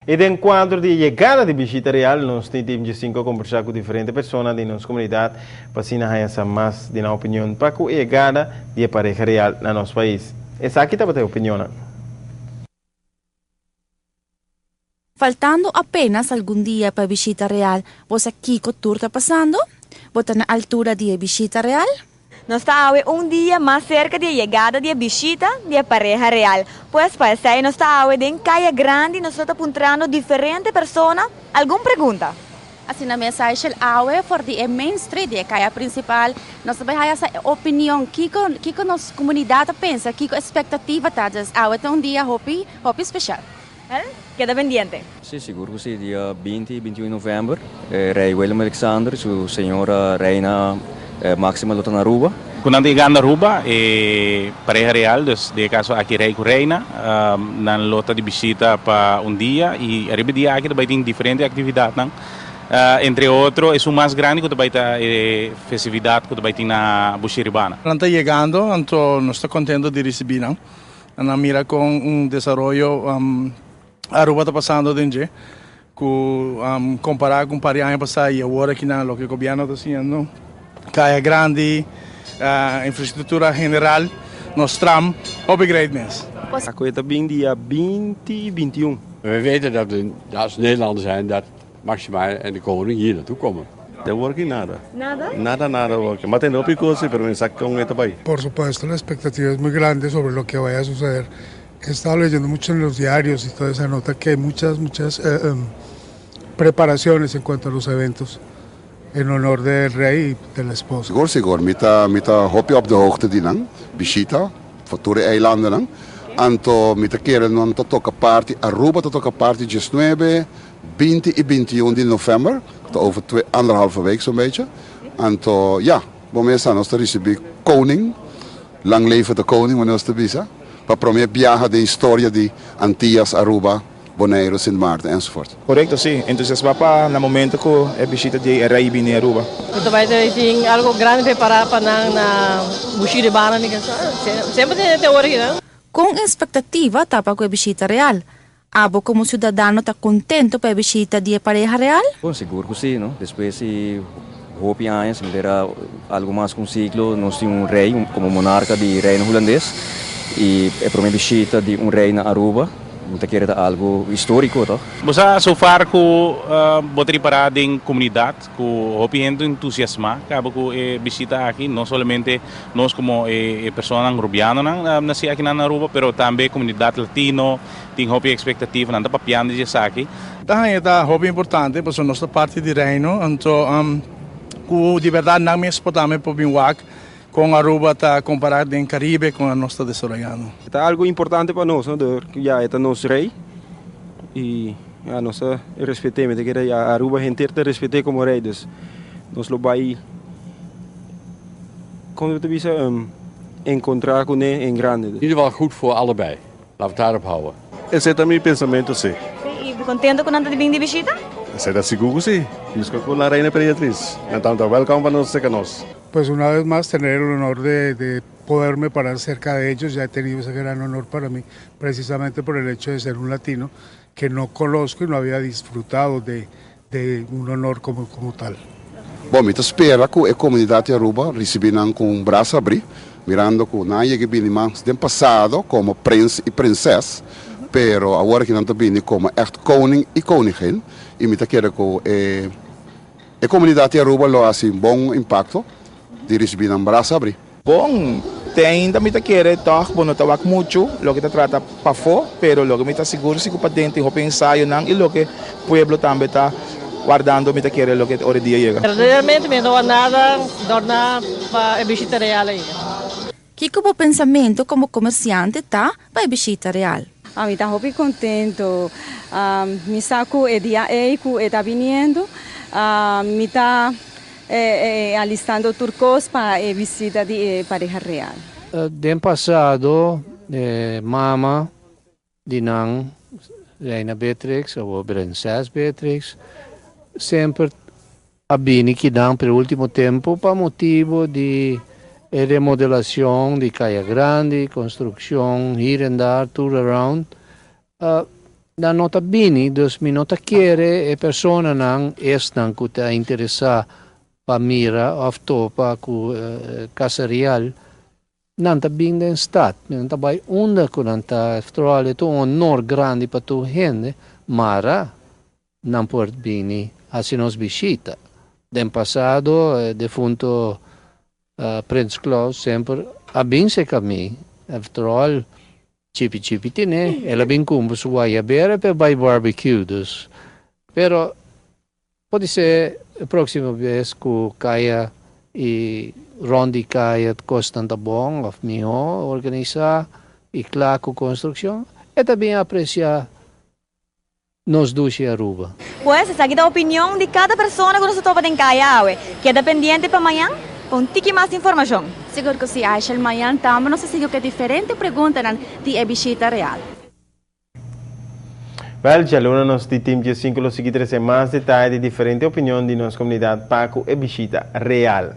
E de encontro de chegada de visita real, nós temos cinco conversar com diferentes pessoas de nossa comunidade para assim essa mais de uma opinião para a chegada de pareja real no nosso país. Essa aqui está a ter opinião. Faltando apenas algum dia para a visita real, você aqui que tour está passando? Você na altura de visita real? Nós estamos dia mais cerca de chegada de visita de pareja real. Pois para isso nós estamos em calle grande, nós estamos encontrando diferentes pessoas. Alguma pergunta? Assim, na mensagem awe for the main street, a calle principal, nós vamos essa opinião, que nossa comunidade pensa, que expectativa está, awe tem dia hopi especial. Queda pendiente. Sim, seguro que sim, dia 20 e 21 de novembro, Rei William Alexander, sua senhora Reina Máxima Lota Naruba. Quando chegando a Aruba, pareja real, de caso aqui Rei com Reina, na lota de visita para dia e arriba dia aqui vai ter diferentes atividades, não? Entre outros, é o mais grande que vai ter festividade que vai ter na Buxiribana. Está chegando, então nós estamos contentes de receber, não? Na mira com desenvolvimento Aruba está passando dentro, comparar com o ano passado e agora que o que o governo está fazendo, caia grande, infraestrutura general, nós tram, upgrade. A coisa bem dia 20 e 21. We weten dat als Nederlanders zijn dat Maxima en de koning hier naartoe komen. De working nada. Nada? Nada working. Maten no picosi, pero me saca con este país. Por supuesto, la expectativa es muy grande sobre lo que vaya a suceder. He estado leyendo mucho en los diarios y toda esa nota que hay muchas preparaciones en cuanto a los eventos en honor del rey y de la esposa. Sigur, mita hopi op de hoogte die lang, Bishita, Faturi eilanden lang. Anto mita keren non to toca party, Aruba to toca party 19, 20 e 21 de november, over 2,5 week zo'n beetje. Anto, ja, we staan ons te receber koning, lang leven de koning, wanneer ons te bisa. Para prometer viajar de historia de Antillas, Aruba, Bonaire, Sint Maarten enzovoort. Correcto, sí. Entusiasmado para el momento que es visita de Rei viene a Aruba. Então vai ter algo grande preparado para na Buxiribana, sempre tem hora aqui, não? Com expectativa tapa com a visita real. Abo como cidadano está contento para a visita de pareja real? Bom, seguro que sim, não? Depois se hopi anos, se terá algo mais com ciclo, nós temos rei como monarca de reino holandês. E é para uma visita de rei na Aruba, muita querer algo histórico, tá? Você so far com botar preparado em comunidade, com o gente entusiasmado, acaba com visita aqui, não somente nós como pessoas rubianas nasci aqui na Aruba, mas também comunidade latino, tem hobby expectativa, não está papiando de aqui. Tá hobby importante, porque nossa parte de reino, então de verdade não me exportamos para o com Aruba está comparado em Caribe com a nossa desarrollando. É algo importante para nós, não? Já é nosso rei e a nossa respeitamos, que a Aruba inteira respeita como rei, dus nós lo vai quando te visa encontrar com ele em grande. In ieder geval goed voor allebei. Laten we het daarop houden. Esse é também pensamento, sim. E contento com a de vir de visita? Esse é seguro, sim. Isso com a Reina Imperatriz. Então, welcome para nós, que nós. Pues una vez más tener el honor de poderme parar cerca de ellos, ya he tenido ese gran honor para mí, precisamente por el hecho de ser un latino que no conozco y no había disfrutado de un honor como tal. Bom, me espera que a comunidade de Aruba receberão com um braço abrir, mirando que não é que vem mais do passado como príncipe e princesa, pero agora que não está vindo como echt koning e koningin, e me quero que a comunidade de Aruba lo hace um bom impacto. De receber um braço abrir. Bom, tem ainda muita querer, tá? Bom, não trabalho muito, lo que te trata para fora, pero lo que me está seguro se que para dentro, eu pensaio não, e lo que o pueblo também está guardando muita querer, lo que hora dia chega. Verdadeiramente, não há nada, torna para a visita real aí. Que como pensamento como comerciante tá para a visita real? A mim está muito contento, me saco o dia que está vindo, me está alistando turcos para a visita de pareja real. Den passado, mama, dinang, Reina Beatrix ou Princesa Beatrix, sempre abini que dão pelo último tempo para motivo de remodelação de Caia Grande, construção, here and there, tour around. na nota bini, dus mi nota chiere e persona nang nang kuta interesa pa mira of to pa ku casa real nanta bing den stat, nanta bay onda ku nanta eftroale to onor grandi pa tu hende, mara nan port bini asinos bisita. Den pasado, defunto Prince Claus sempre abinse kami, after all, chipi tine, ela bem como suaya bere pe by barbecue dus. Pero pode ser próxima vez que kaya e rondi kaya costanta bom of mio organizar e claro construção e também apreciar nos duche Aruba. Pues esa es la opinión de cada persona que nos topa en Callao. Queda pendiente para mañana con tiki más información. Seguro que si Aisha amanhã também não se siga que diferente pergunta de a visita real. Well, já luna nos de Team G5 lo seguir mais detalhes de diferente opinião de nossa comunidade Paco e visita real.